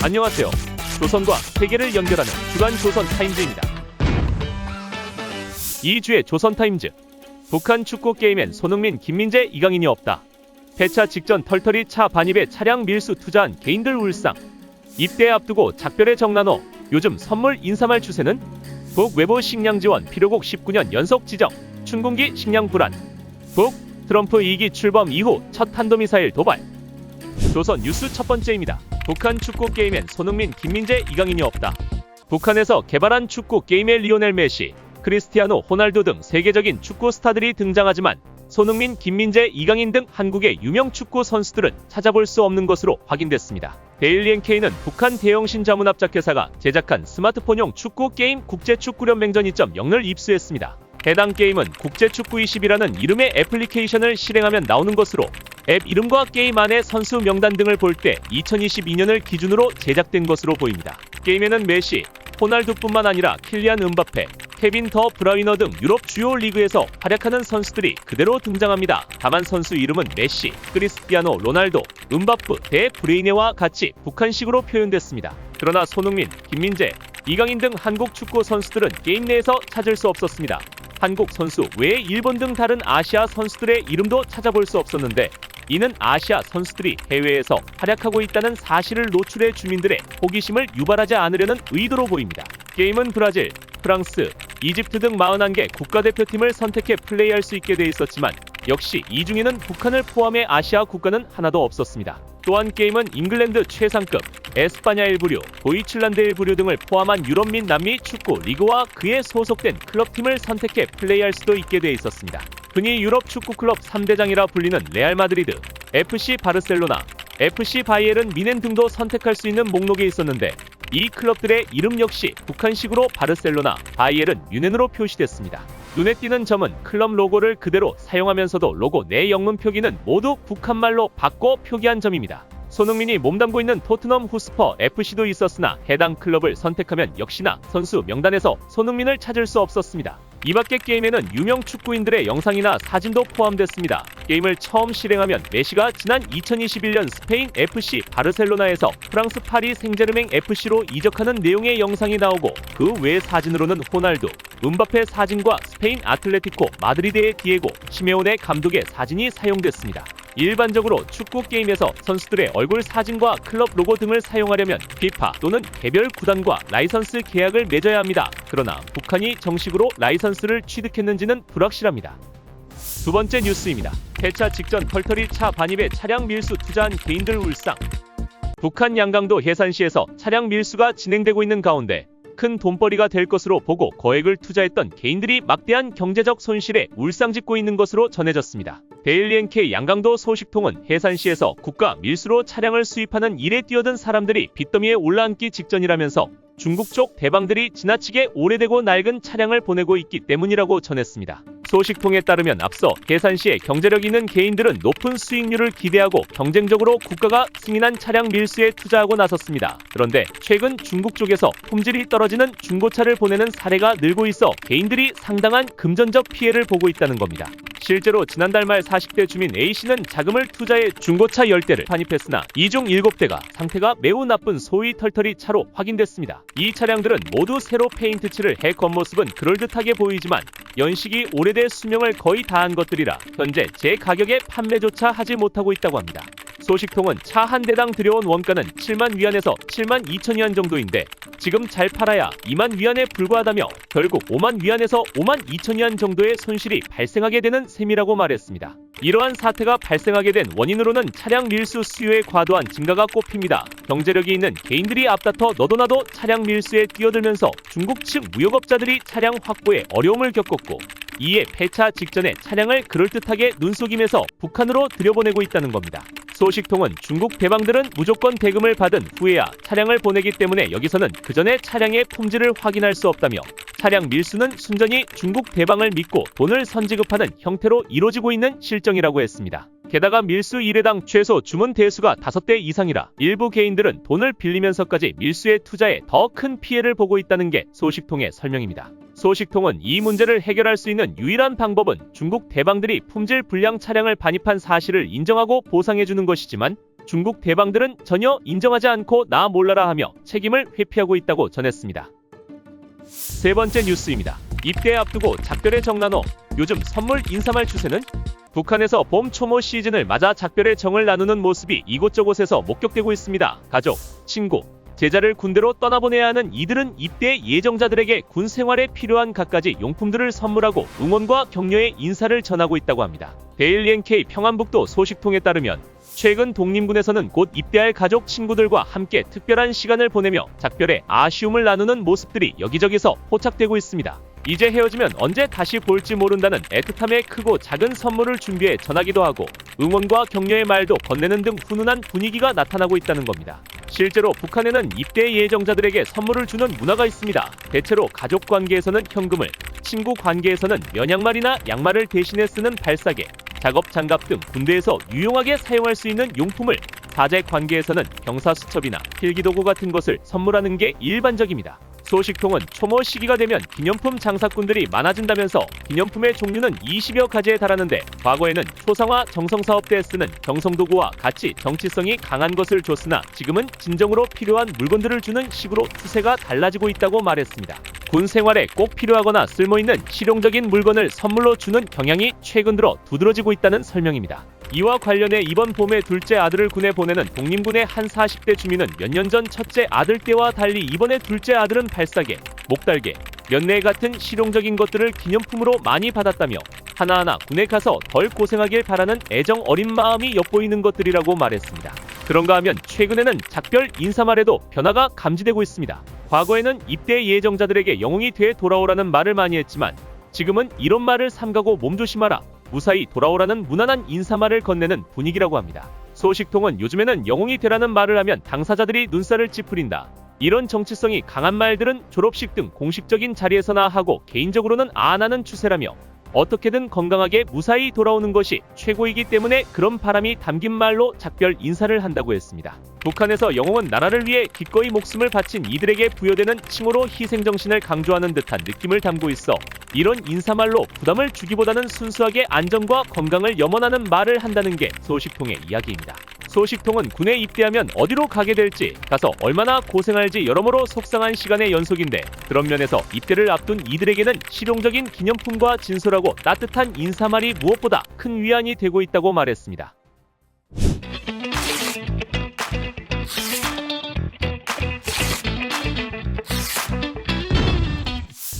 안녕하세요. 조선과 세계를 연결하는 주간 조선타임즈입니다. 2주의 조선타임즈. 북한 축구 게임엔 손흥민, 김민재, 이강인이 없다. 폐차 직전 털털이 차 반입에 차량 밀수 투자한 개인들 울상. 입대 앞두고 작별의 정난호. 요즘 선물 인사말 추세는? 북외부 식량 지원 필요국 19년 연속 지정. 춘궁기 식량 불안. 북 트럼프 2기 출범 이후 첫 탄도미사일 도발. 조선 뉴스 첫 번째입니다. 북한 축구 게임엔 손흥민, 김민재, 이강인이 없다. 북한에서 개발한 축구 게임에 리오넬 메시, 크리스티아노 호날두 등 세계적인 축구 스타들이 등장하지만 손흥민, 김민재, 이강인 등 한국의 유명 축구 선수들은 찾아볼 수 없는 것으로 확인됐습니다. 데일리 NK는 북한 대형신 자문합작회사가 제작한 스마트폰용 축구 게임 국제축구연맹전 2.0을 입수했습니다. 해당 게임은 국제축구20이라는 이름의 애플리케이션을 실행하면 나오는 것으로 앱 이름과 게임 안의 선수 명단 등을 볼 때 2022년을 기준으로 제작된 것으로 보입니다. 게임에는 메시, 호날두뿐만 아니라 킬리안 음바페, 케빈 더 브라이너 등 유럽 주요 리그에서 활약하는 선수들이 그대로 등장합니다. 다만 선수 이름은 메시, 크리스티아노 로날도, 음바프, 데 브레이네와 같이 북한식으로 표현됐습니다. 그러나 손흥민, 김민재, 이강인 등 한국 축구 선수들은 게임 내에서 찾을 수 없었습니다. 한국 선수 외에 일본 등 다른 아시아 선수들의 이름도 찾아볼 수 없었는데 이는 아시아 선수들이 해외에서 활약하고 있다는 사실을 노출해 주민들의 호기심을 유발하지 않으려는 의도로 보입니다. 게임은 브라질, 프랑스, 이집트 등 41개 국가대표팀을 선택해 플레이할 수 있게 돼 있었지만 역시 이 중에는 북한을 포함해 아시아 국가는 하나도 없었습니다. 또한 게임은 잉글랜드 최상급, 에스파냐 1부류, 도이칠란드 1부류 등을 포함한 유럽 및 남미 축구 리그와 그에 소속된 클럽팀을 선택해 플레이할 수도 있게 돼 있었습니다. 흔히 유럽 축구 클럽 3대장이라 불리는 레알 마드리드, FC 바르셀로나, FC 바이에른 미넨 등도 선택할 수 있는 목록에 있었는데 이 클럽들의 이름 역시 북한식으로 바르셀로나, 바이에른, 뮌헨으로 표시됐습니다. 눈에 띄는 점은 클럽 로고를 그대로 사용하면서도 로고 내 영문 표기는 모두 북한말로 바꿔 표기한 점입니다. 손흥민이 몸담고 있는 토트넘 후스퍼 FC도 있었으나 해당 클럽을 선택하면 역시나 선수 명단에서 손흥민을 찾을 수 없었습니다. 이 밖에 게임에는 유명 축구인들의 영상이나 사진도 포함됐습니다. 게임을 처음 실행하면 메시가 지난 2021년 스페인 FC 바르셀로나에서 프랑스 파리 생제르맹 FC로 이적하는 내용의 영상이 나오고 그 외 사진으로는 호날두, 음바페 사진과 스페인 아틀레티코 마드리드의 디에고 시메오네 감독의 사진이 사용됐습니다. 일반적으로 축구 게임에서 선수들의 얼굴 사진과 클럽 로고 등을 사용하려면 피파 또는 개별 구단과 라이선스 계약을 맺어야 합니다. 그러나 북한이 정식으로 라이선스를 취득했는지는 불확실합니다. 두 번째 뉴스입니다. 폐차 직전 털털이 차 반입에 차량 밀수 투자한 개인들 울상. 북한 양강도 해산시에서 차량 밀수가 진행되고 있는 가운데 큰 돈벌이가 될 것으로 보고 거액을 투자했던 개인들이 막대한 경제적 손실에 울상짓고 있는 것으로 전해졌습니다. 데일리 NK 양강도 소식통은 해산시에서 국가 밀수로 차량을 수입하는 일에 뛰어든 사람들이 빚더미에 올라앉기 직전이라면서 중국 쪽 대방들이 지나치게 오래되고 낡은 차량을 보내고 있기 때문이라고 전했습니다. 소식통에 따르면 앞서 해산시에 경제력 있는 개인들은 높은 수익률을 기대하고 경쟁적으로 국가가 승인한 차량 밀수에 투자하고 나섰습니다. 그런데 최근 중국 쪽에서 품질이 떨어지는 중고차를 보내는 사례가 늘고 있어 개인들이 상당한 금전적 피해를 보고 있다는 겁니다. 실제로 지난달 말 40대 주민 A씨는 자금을 투자해 중고차 10대를 반입했으나 이 중 7대가 상태가 매우 나쁜 소위 털털이 차로 확인됐습니다. 이 차량들은 모두 새로 페인트 칠을 해 겉모습은 그럴듯하게 보이지만 연식이 오래돼 수명을 거의 다한 것들이라 현재 제 가격에 판매조차 하지 못하고 있다고 합니다. 소식통은 차 한 대당 들여온 원가는 7만 위안에서 7만 2천 위안 정도인데 지금 잘 팔아야 2만 위안에 불과하다며 결국 5만 위안에서 5만 2천 위안 정도의 손실이 발생하게 되는 셈이라고 말했습니다. 이러한 사태가 발생하게 된 원인으로는 차량 밀수 수요의 과도한 증가가 꼽힙니다. 경제력이 있는 개인들이 앞다퉈 너도나도 차량 밀수에 뛰어들면서 중국 측 무역업자들이 차량 확보에 어려움을 겪었고 이에 폐차 직전에 차량을 그럴듯하게 눈속임에서 북한으로 들여보내고 있다는 겁니다. 소식통은 중국 대방들은 무조건 대금을 받은 후에야 차량을 보내기 때문에 여기서는 그전에 차량의 품질을 확인할 수 없다며 차량 밀수는 순전히 중국 대방을 믿고 돈을 선지급하는 형태로 이루어지고 있는 실정이라고 했습니다. 게다가 밀수 1회당 최소 주문 대수가 5대 이상이라 일부 개인들은 돈을 빌리면서까지 밀수에 투자해 더 큰 피해를 보고 있다는 게 소식통의 설명입니다. 소식통은 이 문제를 해결할 수 있는 유일한 방법은 중국 대방들이 품질 불량 차량을 반입한 사실을 인정하고 보상해주는 것이지만 중국 대방들은 전혀 인정하지 않고 나 몰라라 하며 책임을 회피하고 있다고 전했습니다. 세 번째 뉴스입니다. 입대 앞두고 작별의 정난호. 요즘 선물 인사말 추세는? 북한에서 봄 초모 시즌을 맞아 작별의 정을 나누는 모습이 이곳저곳에서 목격되고 있습니다. 가족, 친구, 제자를 군대로 떠나보내야 하는 이들은 입대 예정자들에게 군 생활에 필요한 갖가지 용품들을 선물하고 응원과 격려의 인사를 전하고 있다고 합니다. 데일리 NK 평안북도 소식통에 따르면 최근 독림군에서는 곧 입대할 가족 친구들과 함께 특별한 시간을 보내며 작별의 아쉬움을 나누는 모습들이 여기저기서 포착되고 있습니다. 이제 헤어지면 언제 다시 볼지 모른다는 애틋함에 크고 작은 선물을 준비해 전하기도 하고 응원과 격려의 말도 건네는 등 훈훈한 분위기가 나타나고 있다는 겁니다. 실제로 북한에는 입대 예정자들에게 선물을 주는 문화가 있습니다. 대체로 가족 관계에서는 현금을, 친구 관계에서는 면양말이나 양말을 대신해 쓰는 발사계, 작업 장갑 등 군대에서 유용하게 사용할 수 있는 용품을, 사제 관계에서는 병사수첩이나 필기도구 같은 것을 선물하는 게 일반적입니다. 소식통은 초모 시기가 되면 기념품 장사꾼들이 많아진다면서 기념품의 종류는 20여 가지에 달하는데 과거에는 초상화 정성사업 때 쓰는 경성도구와 같이 정치성이 강한 것을 줬으나 지금은 진정으로 필요한 물건들을 주는 식으로 추세가 달라지고 있다고 말했습니다. 군 생활에 꼭 필요하거나 쓸모있는 실용적인 물건을 선물로 주는 경향이 최근 들어 두드러지고 있다는 설명입니다. 이와 관련해 이번 봄에 둘째 아들을 군에 보내는 독림군의 한 40대 주민은 몇 년 전 첫째 아들 때와 달리 이번에 둘째 아들은 발사계, 목달개, 면내 같은 실용적인 것들을 기념품으로 많이 받았다며 하나하나 군에 가서 덜 고생하길 바라는 애정 어린 마음이 엿보이는 것들이라고 말했습니다. 그런가 하면 최근에는 작별 인사말에도 변화가 감지되고 있습니다. 과거에는 입대 예정자들에게 영웅이 돼 돌아오라는 말을 많이 했지만 지금은 이런 말을 삼가고 몸조심하라, 무사히 돌아오라는 무난한 인사말을 건네는 분위기라고 합니다. 소식통은 요즘에는 영웅이 되라는 말을 하면 당사자들이 눈살을 찌푸린다. 이런 정치성이 강한 말들은 졸업식 등 공식적인 자리에서나 하고 개인적으로는 안 하는 추세라며 어떻게든 건강하게 무사히 돌아오는 것이 최고이기 때문에 그런 바람이 담긴 말로 작별 인사를 한다고 했습니다. 북한에서 영웅은 나라를 위해 기꺼이 목숨을 바친 이들에게 부여되는 칭호로 희생정신을 강조하는 듯한 느낌을 담고 있어 이런 인사말로 부담을 주기보다는 순수하게 안전과 건강을 염원하는 말을 한다는 게 소식통의 이야기입니다. 소식통은 군에 입대하면 어디로 가게 될지, 가서 얼마나 고생할지 여러모로 속상한 시간의 연속인데 그런 면에서 입대를 앞둔 이들에게는 실용적인 기념품과 진솔하고 따뜻한 인사말이 무엇보다 큰 위안이 되고 있다고 말했습니다.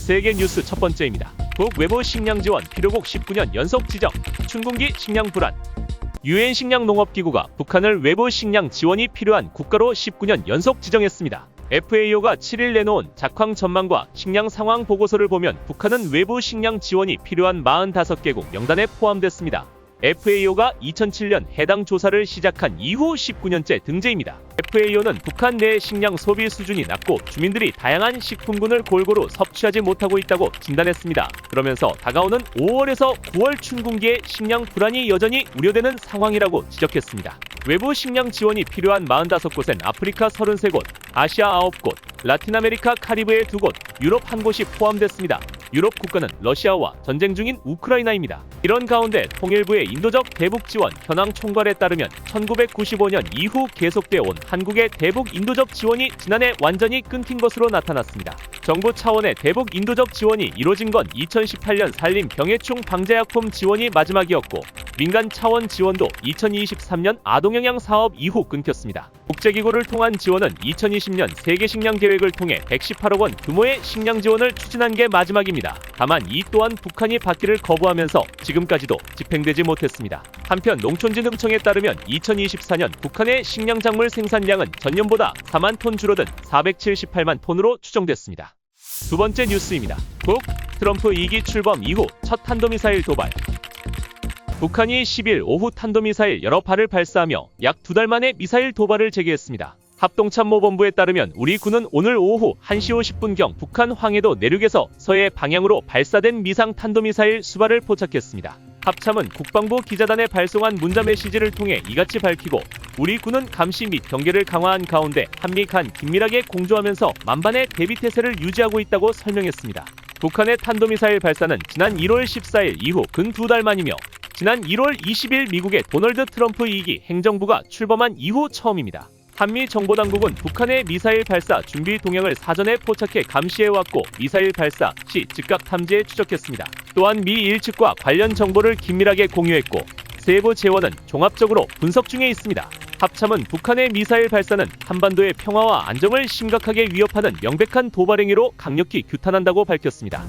세계 뉴스 첫 번째입니다. 북외부 식량 지원 필요국 19년 연속 지정, 춘궁기 식량 불안. 유엔 식량농업기구가 북한을 외부 식량 지원이 필요한 국가로 19년 연속 지정했습니다. FAO가 7일 내놓은 작황 전망과 식량 상황 보고서를 보면 북한은 외부 식량 지원이 필요한 45개국 명단에 포함됐습니다. FAO가 2007년 해당 조사를 시작한 이후 19년째 등재입니다. FAO는 북한 내 식량 소비 수준이 낮고 주민들이 다양한 식품군을 골고루 섭취하지 못하고 있다고 진단했습니다. 그러면서 다가오는 5월에서 9월 춘궁기에 식량 불안이 여전히 우려되는 상황이라고 지적했습니다. 외부 식량 지원이 필요한 45곳엔 아프리카 33곳, 아시아 9곳, 라틴 아메리카 카리브해 2곳, 유럽 1곳이 포함됐습니다. 유럽 국가는 러시아와 전쟁 중인 우크라이나입니다. 이런 가운데 통일부의 인도적 대북 지원 현황 총괄에 따르면 1995년 이후 계속되어 온 한국의 대북 인도적 지원이 지난해 완전히 끊긴 것으로 나타났습니다. 정부 차원의 대북 인도적 지원이 이뤄진 건 2018년 산림 병해충 방제약품 지원이 마지막이었고 민간 차원 지원도 2023년 아동영양 사업 이후 끊겼습니다. 국제기구를 통한 지원은 2020년 세계식량계획을 통해 118억 원 규모의 식량 지원을 추진한 게 마지막입니다. 다만 이 또한 북한이 받기를 거부하면서 지금까지도 집행되지 못했습니다. 한편 농촌진흥청에 따르면 2024년 북한의 식량작물 생산량은 전년보다 4만 톤 줄어든 478만 톤으로 추정됐습니다. 두 번째 뉴스입니다. 북 트럼프 2기 출범 이후 첫 탄도미사일 도발. 북한이 10일 오후 탄도미사일 여러 발을 발사하며 약 2달 만에 미사일 도발을 재개했습니다. 합동참모본부에 따르면 우리 군은 오늘 오후 1시 50분경 북한 황해도 내륙에서 서해 방향으로 발사된 미상 탄도미사일 수발을 포착했습니다. 합참은 국방부 기자단에 발송한 문자 메시지를 통해 이같이 밝히고 우리 군은 감시 및 경계를 강화한 가운데 한미 간 긴밀하게 공조하면서 만반의 대비태세를 유지하고 있다고 설명했습니다. 북한의 탄도미사일 발사는 지난 1월 14일 이후 근 2달 만이며 지난 1월 20일 미국의 도널드 트럼프 2기 행정부가 출범한 이후 처음입니다. 한미 정보당국은 북한의 미사일 발사 준비 동향을 사전에 포착해 감시해왔고 미사일 발사 시 즉각 탐지해 추적했습니다. 또한 미일 측과 관련 정보를 긴밀하게 공유했고 세부 재원은 종합적으로 분석 중에 있습니다. 합참은 북한의 미사일 발사는 한반도의 평화와 안정을 심각하게 위협하는 명백한 도발 행위로 강력히 규탄한다고 밝혔습니다.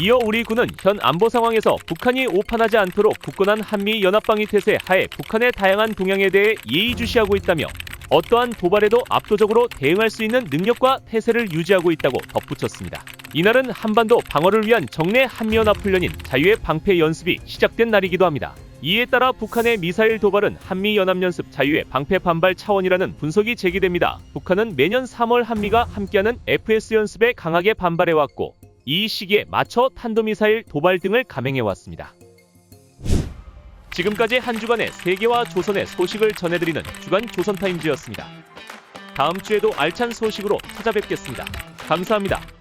이어 우리 군은 현 안보 상황에서 북한이 오판하지 않도록 굳건한 한미 연합방위 태세 하에 북한의 다양한 동향에 대해 예의주시하고 있다며 어떠한 도발에도 압도적으로 대응할 수 있는 능력과 태세를 유지하고 있다고 덧붙였습니다. 이날은 한반도 방어를 위한 정례 한미연합훈련인 자유의 방패 연습이 시작된 날이기도 합니다. 이에 따라 북한의 미사일 도발은 한미연합연습 자유의 방패 반발 차원이라는 분석이 제기됩니다. 북한은 매년 3월 한미가 함께하는 FS 연습에 강하게 반발해왔고 이 시기에 맞춰 탄도미사일 도발 등을 감행해왔습니다. 지금까지 한 주간의 세계와 조선의 소식을 전해드리는 주간 조선타임즈였습니다. 다음 주에도 알찬 소식으로 찾아뵙겠습니다. 감사합니다.